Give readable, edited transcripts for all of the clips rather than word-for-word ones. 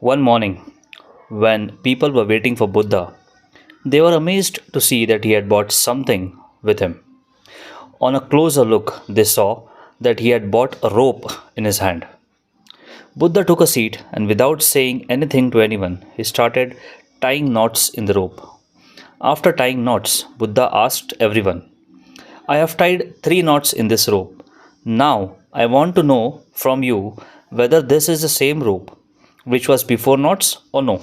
One morning, when people were waiting for Buddha, they were amazed to see that he had brought something with him. On a closer look, they saw that he had brought a rope in his hand. Buddha took a seat and, without saying anything to anyone, he started tying knots in the rope. After tying knots, Buddha asked everyone, I have tied 3 knots in this rope. Now I want to know from you whether this is the same rope which was before knots or no.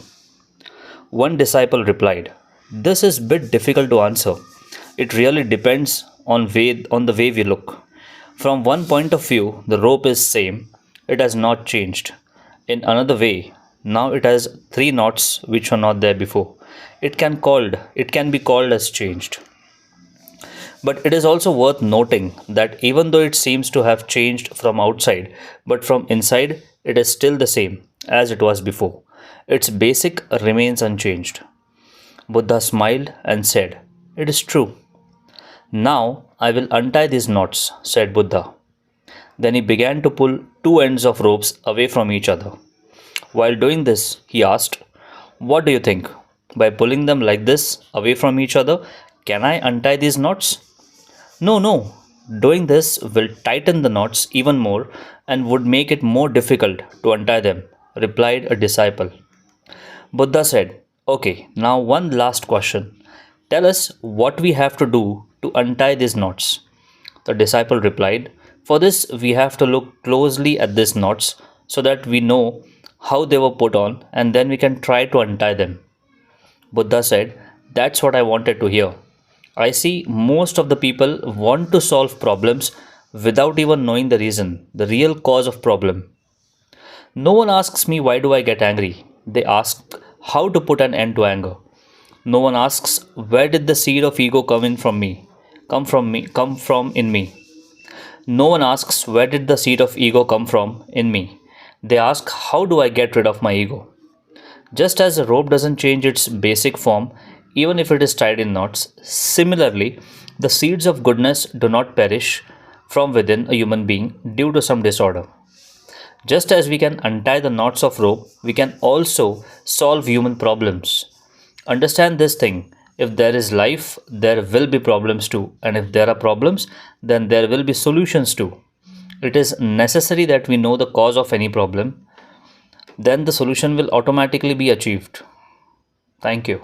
One disciple replied, this is bit difficult to answer. It really depends on the way we look. From one point of view, the rope is same. It has not changed. In another way, now it has 3 knots which were not there before. It can be called as changed. But it is also worth noting that even though it seems to have changed from outside, but from inside, it is still the same as it was before. Its basic remains unchanged. Buddha smiled and said, it is true. Now I will untie these knots, said Buddha. Then he began to pull 2 ends of ropes away from each other. While doing this, he asked, what do you think? By pulling them like this away from each other, can I untie these knots? No, no. Doing this will tighten the knots even more and would make it more difficult to untie them, replied a disciple. Buddha said, okay, now one last question. Tell us what we have to do to untie these knots. The disciple replied, for this we have to look closely at these knots so that we know how they were put on and then we can try to untie them. Buddha said, that's what I wanted to hear. I see most of the people want to solve problems without even knowing the reason, the real cause of problem. No one asks me why do I get angry. They ask how to put an end to anger. No one asks where did the seed of ego come from in me. No one asks where did the seed of ego come from in me. They ask how do I get rid of my ego. Just as a rope doesn't change its basic form even if it is tied in knots, similarly, the seeds of goodness do not perish from within a human being due to some disorder. Just as we can untie the knots of rope, we can also solve human problems. Understand this thing. If there is life, there will be problems too. And if there are problems, then there will be solutions too. It is necessary that we know the cause of any problem. Then the solution will automatically be achieved. Thank you.